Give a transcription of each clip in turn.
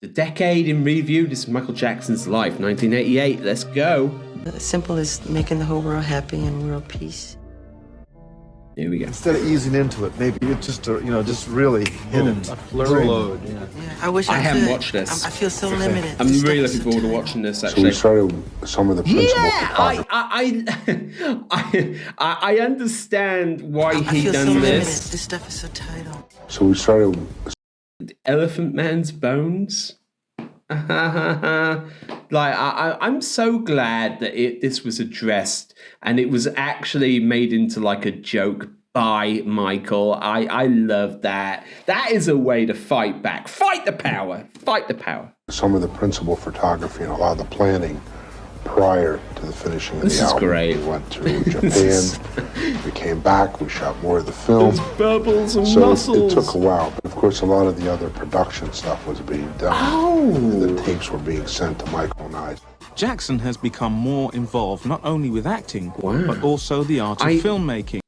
The decade in review. This is Michael Jackson's life, 1988. Let's go. As simple as making the whole world happy and world peace. Here we go. Instead of easing into it, maybe you just really hit it. A flurry load. Yeah, I wish I could. haven't watched this. I feel so limited. I'm This really stuff looking is so forward to tight. watching this. So Actually, we started some of the principal I understand why I he feel so done limited. this. This stuff is so tight. So we started Elephant Man's bones. I'm so glad that this was addressed and it was actually made into like a joke by Michael. I love that. That is a way to fight back. Fight the power. Fight the power. some of the principal photography and a lot of the planning prior to the finishing of This the is album. great. We went to Japan, we came back, we shot more of the film. There's bubbles and So muscles. it took a while, but of course a lot of the other production stuff was being done. And the tapes were being sent to Michael and I. Jackson has become more involved not only with acting, Wow. but also the art of filmmaking.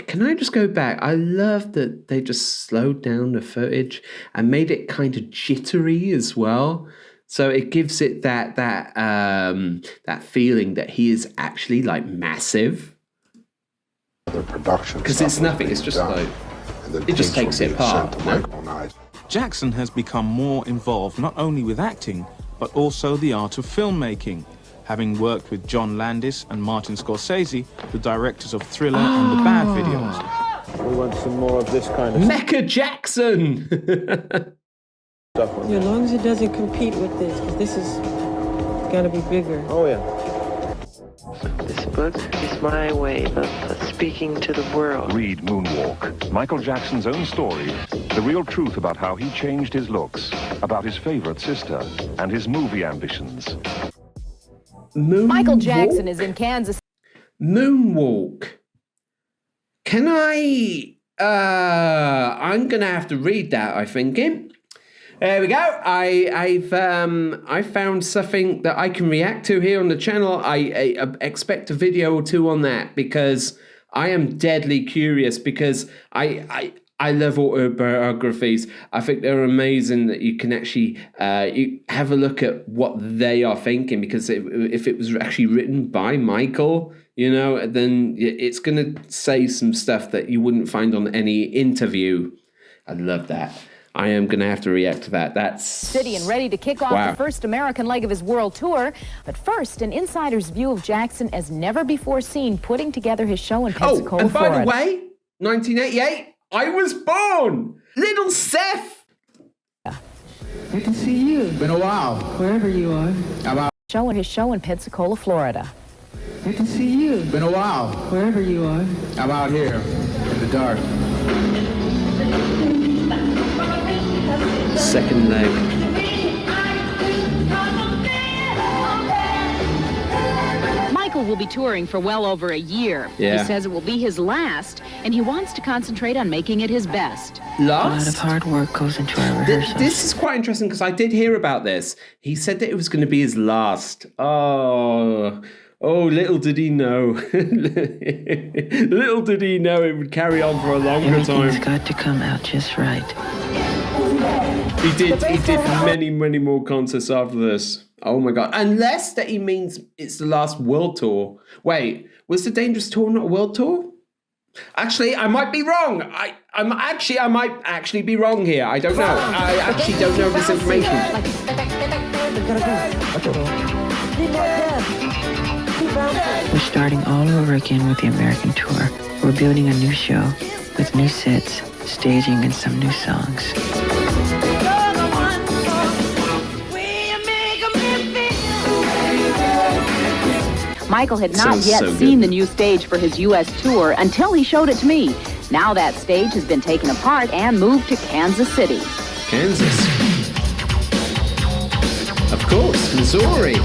Can I just go back? I love that they just slowed down the footage and made it kind of jittery as well. So it gives it that feeling that he is actually like massive. The production Because stuff it's was nothing. being It's just done, like and the it just tapes takes were it being apart, sent to no? Michael and I. Jackson has become more involved not only with acting, but also the art of filmmaking, having worked with John Landis and Martin Scorsese, the directors of Thriller and The Bad videos. We want some more of this kind of Mecha Jackson. stuff. As long as it doesn't compete with this, because this is gotta be bigger. Oh, yeah. This book is my way of speaking to the world. Read Moonwalk, Michael Jackson's own story, the real truth about how he changed his looks, about his favorite sister, and his movie ambitions. Michael Jackson is in Kansas. Moonwalk. Can I? I'm gonna have to read that. I think. There we go. I found something that I can react to here on the channel. I expect a video or two on that because I am deadly curious because I love autobiographies. I think they're amazing that you can actually you have a look at what they are thinking because if it was actually written by Michael, you know, then it's going to say some stuff that you wouldn't find on any interview. I love that. I am going to have to react to that. That's City and ready to kick off Wow. the first American leg of his world tour. But first, an insider's view of Jackson as never before seen putting together his show in Pensacola, and by Florida. the way, 1988, I was born. Little Seth. Good to see you, Been a while. wherever you are. Showing his show in Pensacola, Florida. Good to see you, Been a while. wherever you are. I'm out here in the dark. Second leg. Michael will be touring for well over a year. Yeah. He says it will be his last, and he wants to concentrate on making it his best. A lot of Last. hard work goes into our rehearsals. This is quite interesting because I did hear about this. He said that it was going to be his last. Oh, little did he know. Little did he know it would carry on for a longer Everything's time. got to come out just right. He did many, many more concerts after this. Oh my God. Unless that he means it's the last world tour. Wait, was the Dangerous Tour not a world tour? Actually, I might be wrong. I might actually be wrong here. I don't know. I actually don't know this information. We're starting all over again with the American tour. We're building a new show with new sets, staging, and some new songs. Michael had not Sounds yet so good. seen the new stage for his U.S. tour until he showed it to me. Now that stage has been taken apart and moved to Kansas City. Kansas. Of course, Missouri.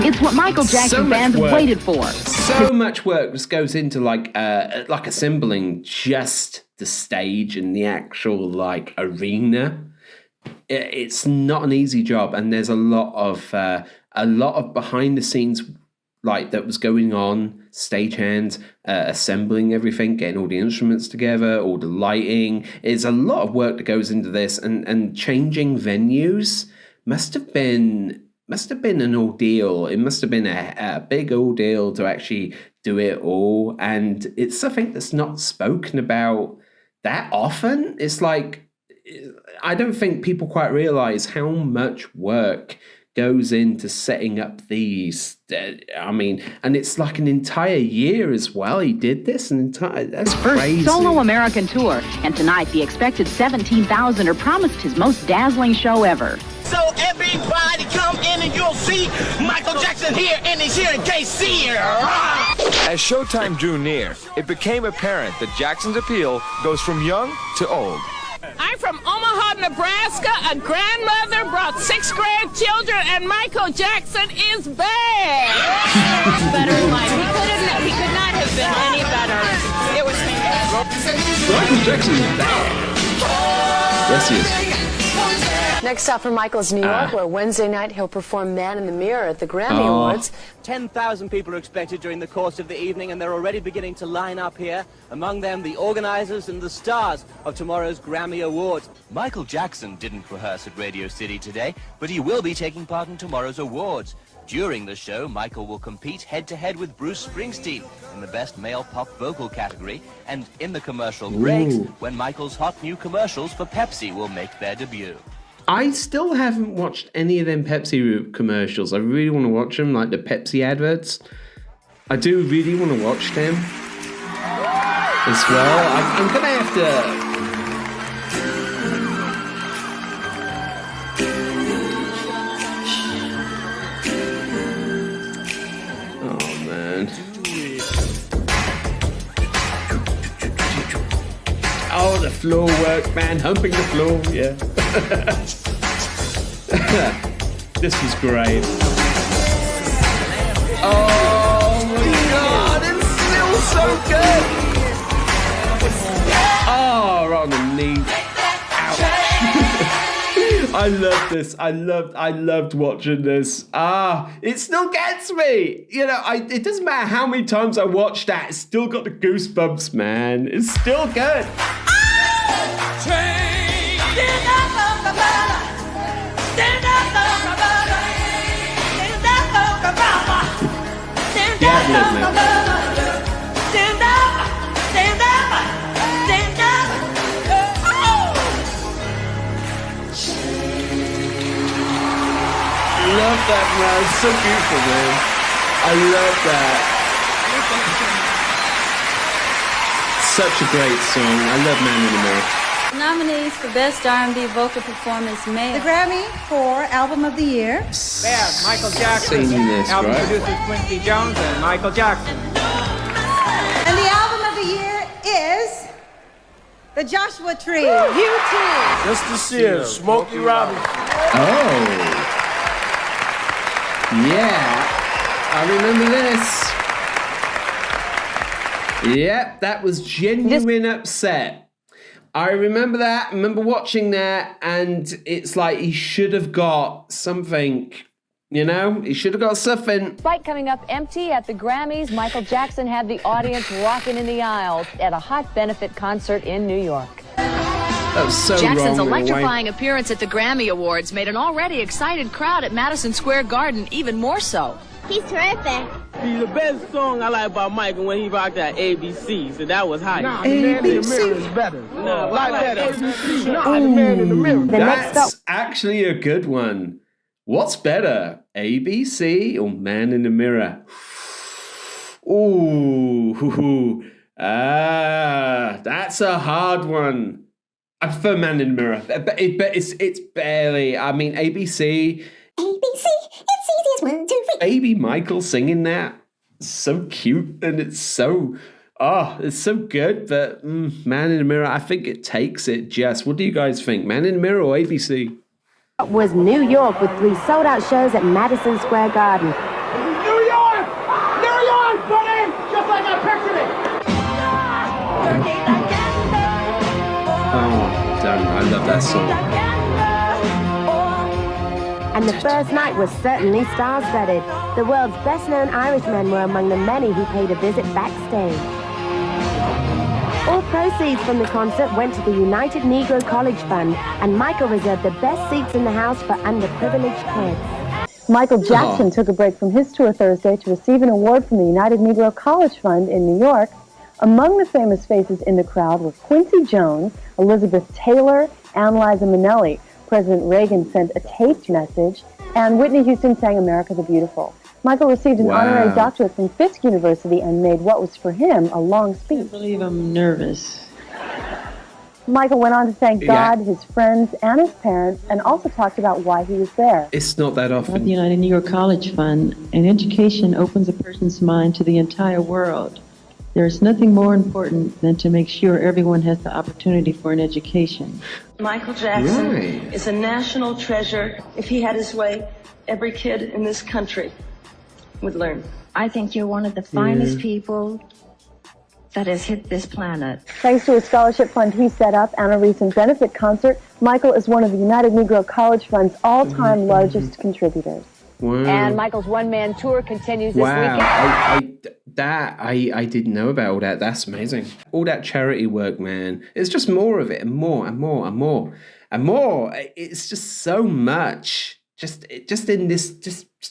It's what Michael Jackson much fans work. waited for. So much work just goes into like assembling just the stage and the actual like arena. It's not an easy job, and there's a lot of behind the scenes like that was going on, stagehands, assembling everything, getting all the instruments together, all the lighting. It's a lot of work that goes into this, and changing venues must have been an ordeal. It must have been a big ordeal to actually do it all, and it's something that's not spoken about that often. It's like, I don't think people quite realize how much work goes into setting up these. I mean, and it's like an entire year as well. He did this that's First crazy. solo American tour, and tonight the expected 17,000 are promised his most dazzling show ever. So everybody come in and you'll see Michael Jackson here, and he's here in KC. As showtime drew near, it became apparent that Jackson's appeal goes from young to old. I'm from Omaha, Nebraska. A grandmother brought 6 grandchildren, and Michael Jackson is bad. Better in life. He could not have been any better. It was fantastic. Michael Jackson is bad. Yes, he is. Next stop for Michael is New York, where Wednesday night he'll perform Man in the Mirror at the Grammy Awards. 10,000 people are expected during the course of the evening, and they're already beginning to line up here. Among them, the organizers and the stars of tomorrow's Grammy Awards. Michael Jackson didn't rehearse at Radio City today, but he will be taking part in tomorrow's awards. During the show, Michael will compete head-to-head with Bruce Springsteen in the Best Male Pop Vocal category, and in the commercial breaks, when Michael's hot new commercials for Pepsi will make their debut. I still haven't watched any of them Pepsi commercials. I really want to watch them, like the Pepsi adverts. I do really want to watch them as well. I'm gonna have to. Oh man. Oh, the floor work, man. Humping the floor, yeah. This was great. Oh my god, it's still so good. Oh, right on the knee. Ouch. I love this. I loved watching this. It still gets me. You know, it doesn't matter how many times I watch that, it's still got the goosebumps, man. It's still good. Love that, man. It's so beautiful, man. I love that. Such a great song. I love Man in the Mirror. Nominees for Best R&B Vocal Performance Male. The Grammy for Album of the Year. There's Michael Jackson. This, album right? producers Quincy Jones and Michael Jackson. And the Album of the Year is The Joshua Tree. U2. Just to see it, Smokey Robinson. Oh. Yeah. I remember this. Yep, that was Genuine Upset. I remember that. I remember watching that, and it's like he should have got something, you know? He should have got something. Despite coming up empty at the Grammys, Michael Jackson had the audience rocking in the aisles at a hot benefit concert in New York. That was so Jackson's wrong electrifying appearance at the Grammy Awards made an already excited crowd at Madison Square Garden even more so. He's terrific. See, the best song I like about Michael when he rocked that ABC, so that was hype. Nah, the Man in the Mirror is better. No, a lot better. ABC. Nah, the Man in the Mirror. That's actually a good one. What's better, ABC or Man in the Mirror? Ooh, that's a hard one. I prefer Man in the Mirror, but it's barely. I mean, ABC, it's easy as 1, 2, 3. Baby Michael singing that, so cute, and it's so good. But Man in the Mirror, I think it takes it. Jess, what do you guys think? Man in the Mirror or ABC? Was New York with 3 sold-out shows at Madison Square Garden. New York, buddy, just like I pictured it. Oh, damn, I love that song. and the first night was certainly star-studded. The world's best-known Irishmen were among the many who paid a visit backstage. All proceeds from the concert went to the United Negro College Fund, and Michael reserved the best seats in the house for underprivileged kids. Michael Jackson took a break from his tour Thursday to receive an award from the United Negro College Fund in New York. Among the famous faces in the crowd were Quincy Jones, Elizabeth Taylor, and Liza Minnelli. President Reagan sent a taped message, and Whitney Houston sang America the Beautiful. Michael received an honorary doctorate from Fisk University and made what was for him a long speech. I can't believe I'm nervous. Michael went on to thank God, his friends, and his parents, and also talked about why he was there. It's not that often. At the United Negro College Fund, an education opens a person's mind to the entire world. There's nothing more important than to make sure everyone has the opportunity for an education. Michael Jackson is a national treasure. If he had his way, every kid in this country would learn. I think you're one of the finest people that has hit this planet. Thanks to a scholarship fund he set up and a recent benefit concert, Michael is one of the United Negro College Fund's all-time largest contributors. Wow. And Michael's one-man tour continues this weekend. I didn't know about all that. That's amazing. All that charity work, man. It's just more of it, and more and more and more and more. It's just so much. Just in this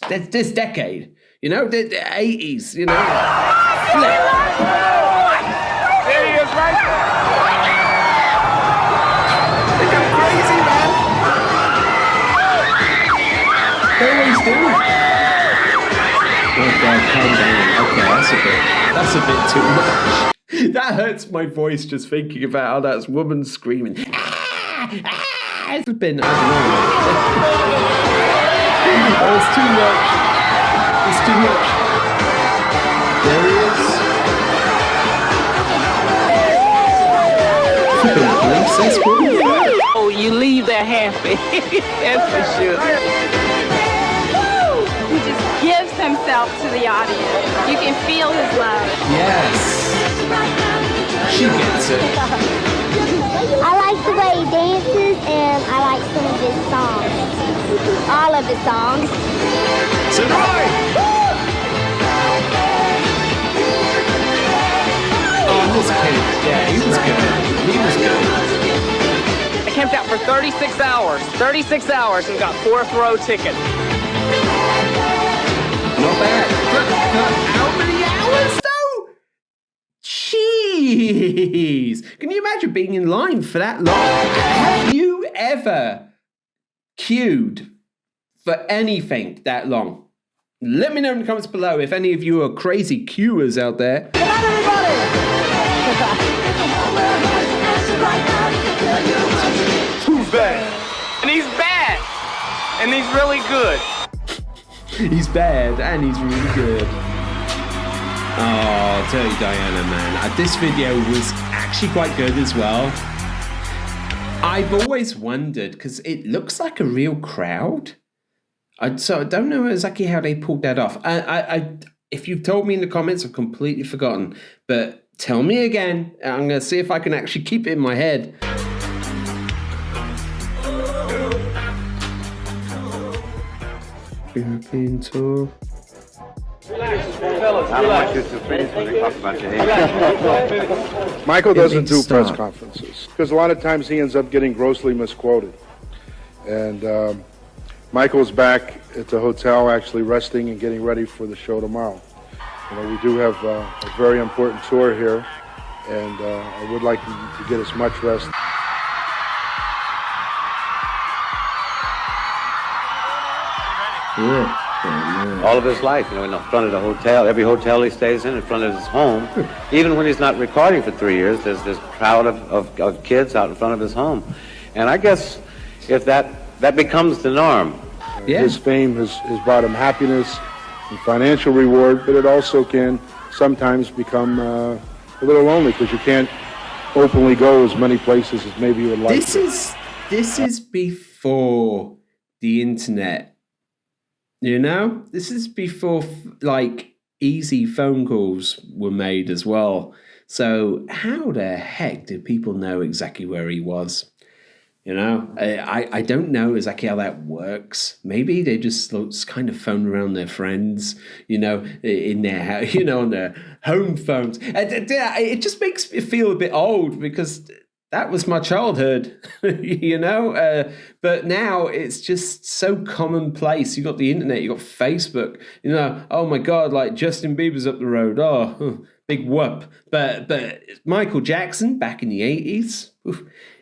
decade, you know, the 80s, you know. There he is, right there. They go crazy, man. They always do. Oh God, calm down. Okay, that's a bit too much. That hurts my voice just thinking about how that's woman screaming. It's been, I don't know. Oh, it's too much. It's too much. There he is. Oh, you leave there happy. That's for sure. He just gives himself to the audience. You can feel his love. Yes. She gets it. I like the way he dances, and I like some of his songs. All of his songs. So do I. Oh, this kid. Yeah, he was good. He was good. I camped out for 36 hours. 36 hours and got 4th row ticket. Not bad. For how many hours, though? Jeez. Can you imagine being in line for that long? Have you ever queued for anything that long? Let me know in the comments below if any of you are crazy queuers out there. Come on, everybody! Who's bad? And he's bad. And he's really good. He's bad and he's really good. Oh, Dirty Diana, man. This video was actually quite good as well. I've always wondered, because it looks like a real crowd. So I don't know exactly how they pulled that off. If you've told me in the comments, I've completely forgotten. But tell me again. I'm going to see if I can actually keep it in my head. European tour. Michael doesn't do press conferences because a lot of times he ends up getting grossly misquoted. And Michael's back at the hotel actually resting and getting ready for the show tomorrow. You know, we do have a very important tour here, and I would like him to get as much rest. All of his life, you know, in front of the hotel, every hotel he stays in front of his home. Even when he's not recording for 3 years, there's this crowd of kids out in front of his home. And I guess if that becomes the norm. His fame has brought him happiness and financial reward, but it also can sometimes become a little lonely because you can't openly go as many places as maybe you would like to. This is before the internet. You know, this is before like easy phone calls were made as well. So how the heck did people know exactly where he was? You know, I don't know exactly how that works. Maybe they just kind of phone around their friends, you know, in their house, you know, on their home phones. It just makes me feel a bit old because that was my childhood, you know. But now it's just so commonplace. You got the internet, you got Facebook. You know, oh my God, like Justin Bieber's up the road. Oh, big whoop. But Michael Jackson back in the 80s.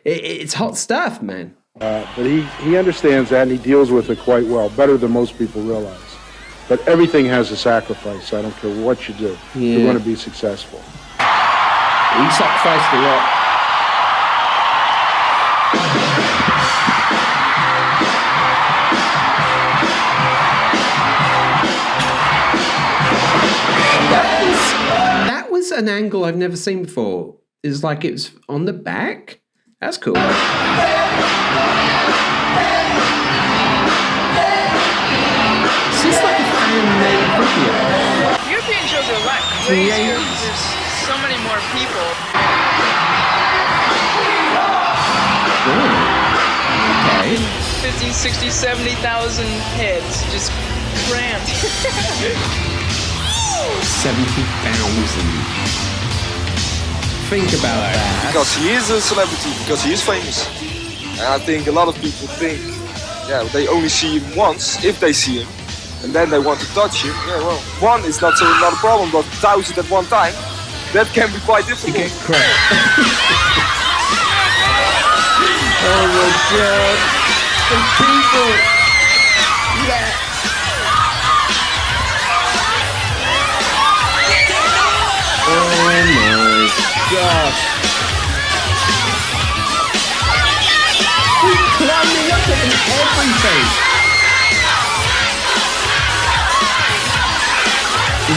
It's hot stuff, man. But he understands that and he deals with it quite well, better than most people realize. But everything has a sacrifice. I don't care what you do. Yeah. You're going to be successful. He sacrificed a lot. That was an angle I've never seen before. It's like it's on the back. That's cool. Is this like a fan-made video? European shows are a lot crazier. There's so many more people. Okay. 50, 60, 70,000 heads just crammed. 70,000. Think about that. Because he is a celebrity, because he is famous. And I think a lot of people think, yeah, they only see him once, if they see him, and then they want to touch him. Yeah, well, one is not a problem, but 1,000 at one time, that can be quite difficult. You get crap. Oh my God. The people. Yeah. Oh my gosh. He's climbing up at everything.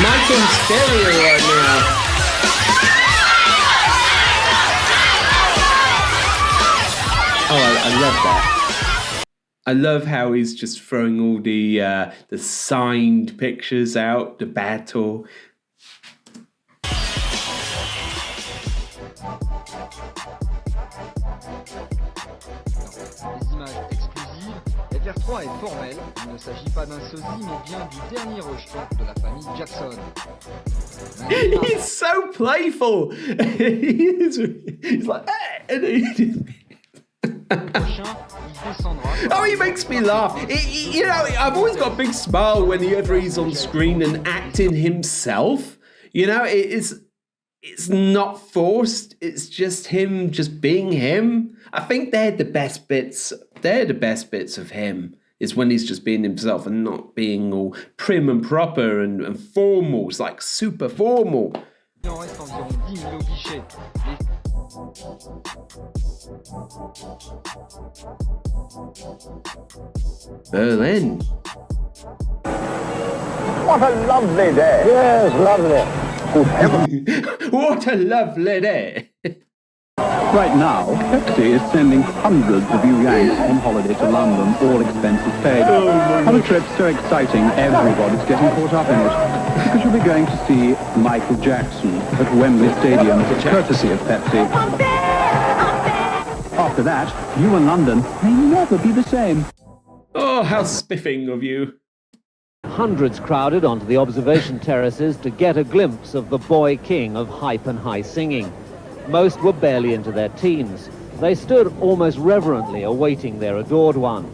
Michael Hysteria right now. Oh, I love that. I love how he's just throwing all the signed pictures out, the battle. FR3 est formel, il ne s'agit pas d'un sosie, mais bien du dernier rejeton de la famille Jackson. He's so playful. He's like, oh, he makes me laugh. You know, I've always got a big smile whenever he's on screen and acting himself. You know, it's not forced. It's just him just being him. I think they're the best bits. They're the best bits of him, is when he's just being himself and not being all prim and proper and formal. It's like super formal. Berlin. What a lovely day. Yes, lovely. What a lovely day. Right now, Pepsi is sending hundreds of you Yanks on holiday to London, all expenses paid. On a trip so exciting, everybody's getting caught up in it. Because you'll be going to see Michael Jackson at Wembley Stadium, courtesy of Pepsi. After that, you and London may never be the same. Oh, how spiffing of you. Hundreds crowded onto the observation terraces to get a glimpse of the boy king of hype and high singing. Most were barely into their teens. They stood almost reverently awaiting their adored one.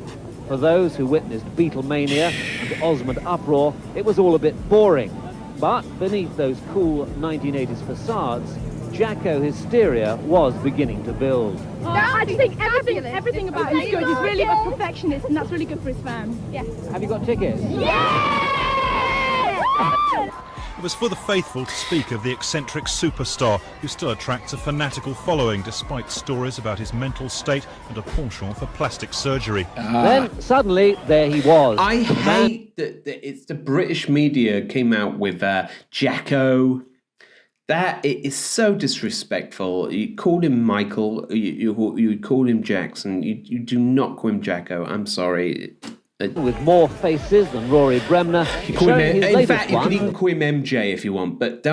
For those who witnessed Beatlemania and Osmond uproar, it was all a bit boring. But beneath those cool 1980s facades, Jacko Hysteria was beginning to build. I just think everything about him is good. He's really a perfectionist, and that's really good for his fans. Yeah. Have you got tickets? Yeah! It was for the faithful to speak of the eccentric superstar who still attracts a fanatical following despite stories about his mental state and a penchant for plastic surgery. Then suddenly there he was. I hate that it's the British media came out with Jacko. That it is so disrespectful. You call him Michael, you call him Jackson. You do not call him Jacko. I'm sorry. With more faces than Rory Bremner. You call him, in fact, you can even call him MJ if you want, but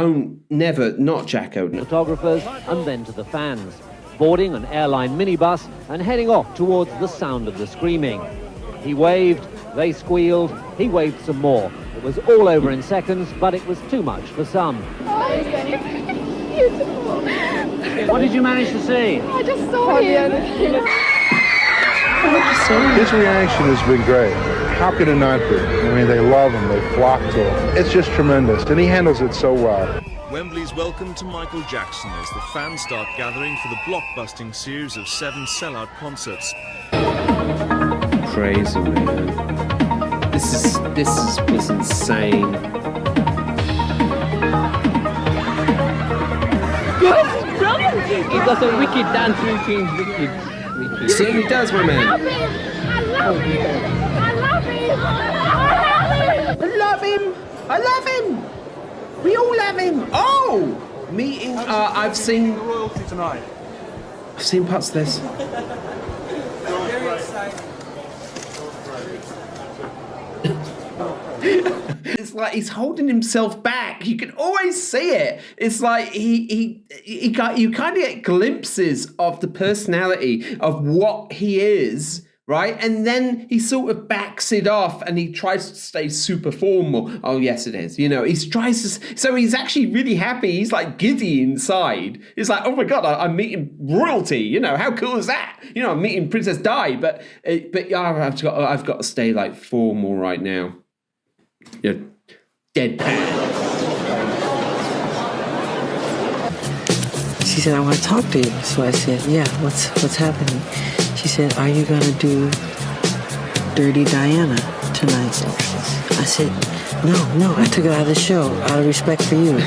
not Jacko. Photographers and then to the fans. boarding an airline minibus and heading off towards the sound of the screaming. He waved, they squealed, he waved some more. It was all over in seconds, but it was too much for some. Oh, beautiful. What did you manage to see? I just saw him. His reaction has been great. How could it not be? I mean, they love him. They flock to him. It's just tremendous, and he handles it so well. Wembley's welcome to Michael Jackson as the fans start gathering for the blockbusting series of 7 sellout concerts. Crazy, man. This was insane. Brilliant! He does a wicked dance routine. Wicked. See, he does, my man. I love him. I love him. I love him. I love him. We all love him. Oh, meeting. I've seen royalty tonight. I've seen parts of this. It's like he's holding himself back. You can always see it. It's like you kind of get glimpses of the personality of what he is, right? And then he sort of backs it off and he tries to stay super formal. Oh, yes, it is. You know, he tries to. So he's actually really happy. He's like giddy inside. He's like, oh my God, I'm meeting royalty. You know, how cool is that? You know, I'm meeting Princess Di, but yeah, I've got to stay like formal right now. You're deadpan. She said, I want to talk to you. So I said, yeah, what's happening? She said, are you going to do Dirty Diana tonight? I said, no, I took it out of the show, out of respect for you.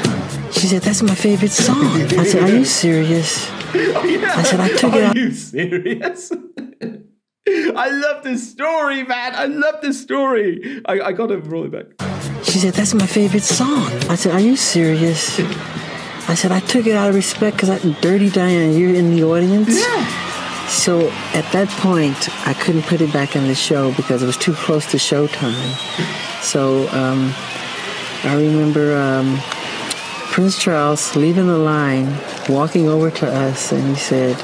She said, that's my favorite song. I said, are you serious? I said, I took it out. Are you serious? I love this story, man. I love this story. I got to roll it back. She said, that's my favorite song. I said, are you serious? I said, I took it out of respect because Dirty Diana, you're in the audience? Yeah. So at that point, I couldn't put it back in the show because it was too close to showtime. So I remember Prince Charles leaving the line, walking over to us, and he said,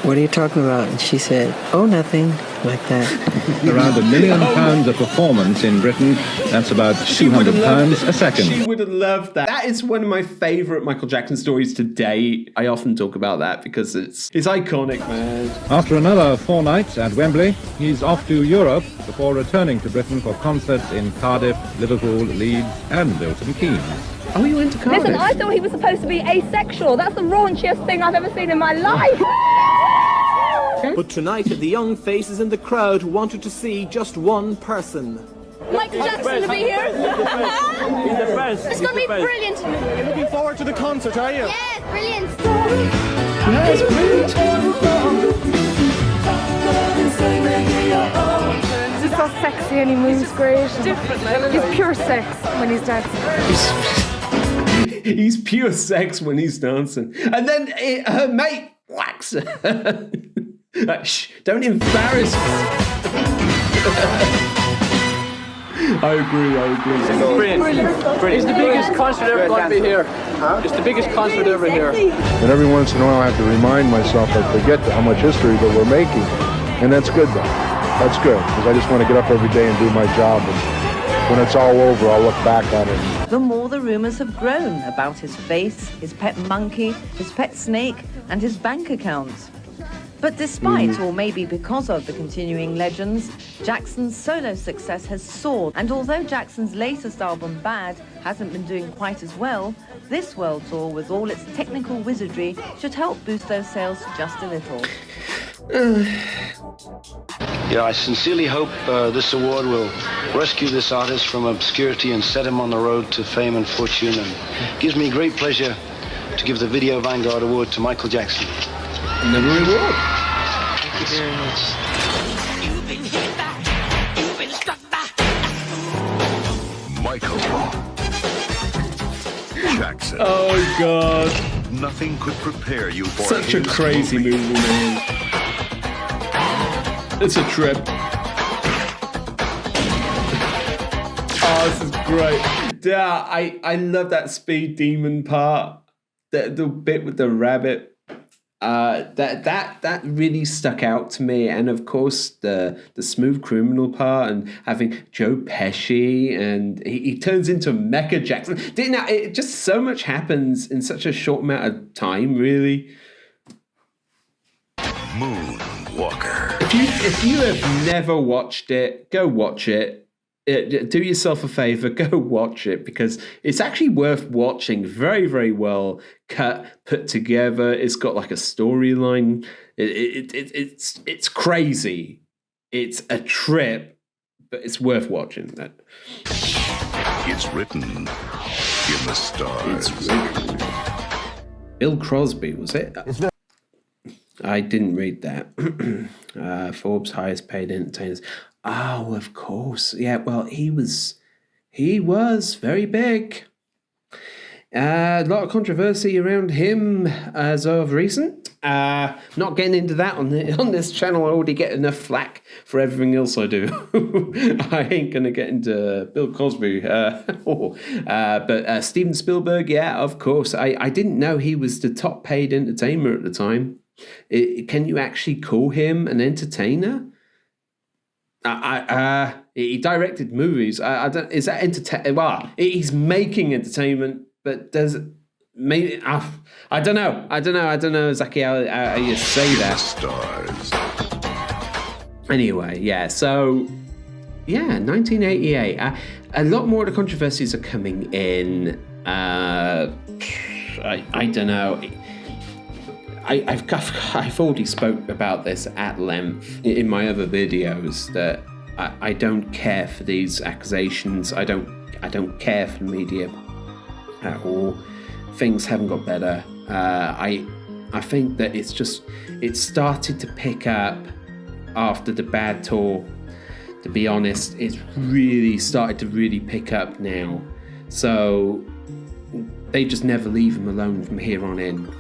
what are you talking about? And she said, oh, nothing, like that. Around £1 million a performance in Britain. That's about £200 a second. She would have loved that. That is one of my favourite Michael Jackson stories to date. I often talk about that because it's iconic, man. After another 4 nights at Wembley, he's off to Europe before returning to Britain for concerts in Cardiff, Liverpool, Leeds and Milton Keynes. Oh, you went to Cardiff? Listen, I thought he was supposed to be asexual. That's the raunchiest thing I've ever seen in my life. But tonight, the young faces in the crowd wanted to see just one person. Michael Jackson to be here. He's the best. It's going to be brilliant. You're looking forward to the concert, are you? Yes, brilliant. Yes, brilliant. He's so sexy and he moves great. He's pure sex when he's dancing. He's pure sex when he's dancing. And then her mate whacks her. Shh, don't embarrass us. I agree. Brilliant. It's the biggest concert ever going to be here. It's the biggest concert ever here. And every once in a while I have to remind myself I forget how much history that we're making. And that's good, though. That's good, because I just want to get up every day and do my job. And when it's all over, I'll look back at it. The more the rumours have grown about his face, his pet monkey, his pet snake, and his bank accounts. But despite, or maybe because of, the continuing legends, Jackson's solo success has soared. And although Jackson's latest album, Bad, hasn't been doing quite as well, this world tour, with all its technical wizardry, should help boost those sales just a little. Yeah, I sincerely hope this award will rescue this artist from obscurity and set him on the road to fame and fortune. And it gives me great pleasure to give the Video Vanguard Award to Michael Jackson. Another reward. Thank you very much. Michael Jackson. Oh, God. Nothing could prepare you for such a crazy movie, man. It's a trip. Oh, this is great. Yeah, I love that Speed Demon part. The bit with the rabbit. That really stuck out to me, and of course the smooth criminal part, and having Joe Pesci, and he turns into Mecha Jackson. It just so much happens in such a short amount of time, really. Moonwalker. If you have never watched it, go watch it. Do yourself a favor, go watch it, because it's actually worth watching. Very, very well put together. It's got like a storyline. It's crazy. It's a trip, but it's worth watching. It's written in the stars. Bill Crosby, was it? I didn't read that. Forbes highest paid entertainers. Oh, of course. Yeah, well, he was very big. A lot of controversy around him as of recent. Not getting into that on this channel. I already get enough flack for everything else I do. I ain't going to get into Bill Cosby. But Steven Spielberg, yeah, of course. I didn't know he was the top paid entertainer at the time. Can you actually call him an entertainer? He directed movies. I don't. Is that entertainment? Well, he's making entertainment, but does maybe? I don't know. I don't know exactly how you say that. Stars. Anyway, yeah. So, yeah, 1988. A lot more of the controversies are coming in. I don't know. I've already spoke about this at length in my other videos, that I don't care for these accusations. I don't care for the media at all. Things haven't got better. I think that it started to pick up after the bad tour. To be honest, it's really started to really pick up now. So they just never leave him alone from here on in.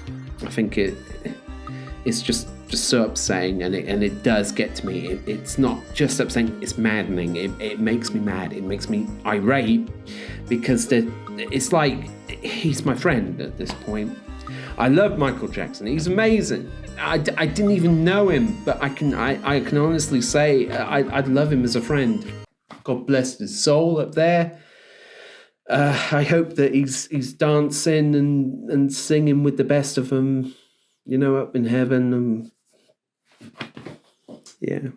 I think it's just so upsetting, and it does get to me. It's not just upsetting, it's maddening. It makes me mad. It makes me irate, because it's like he's my friend at this point. I love Michael Jackson. He's amazing. I didn't even know him, but I can honestly say I'd love him as a friend. God bless his soul up there. I hope that he's dancing and singing with the best of them, up in heaven. Yeah.